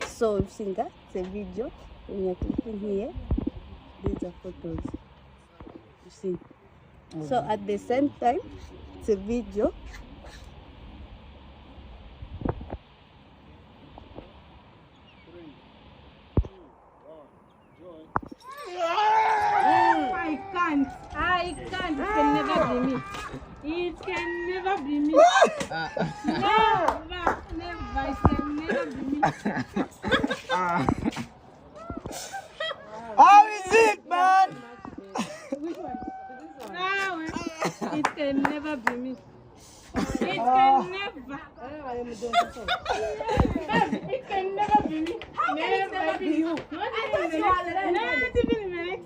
So you've seen that, it's a video. When you're clicking here, these are photos. You see. So at the same time, it's a video. I can't. It can never be me. It can never be me. Never. It can never be me. How is it, man? Which one? No, it can never be me. It can never. It can never be me. Never be you. Not even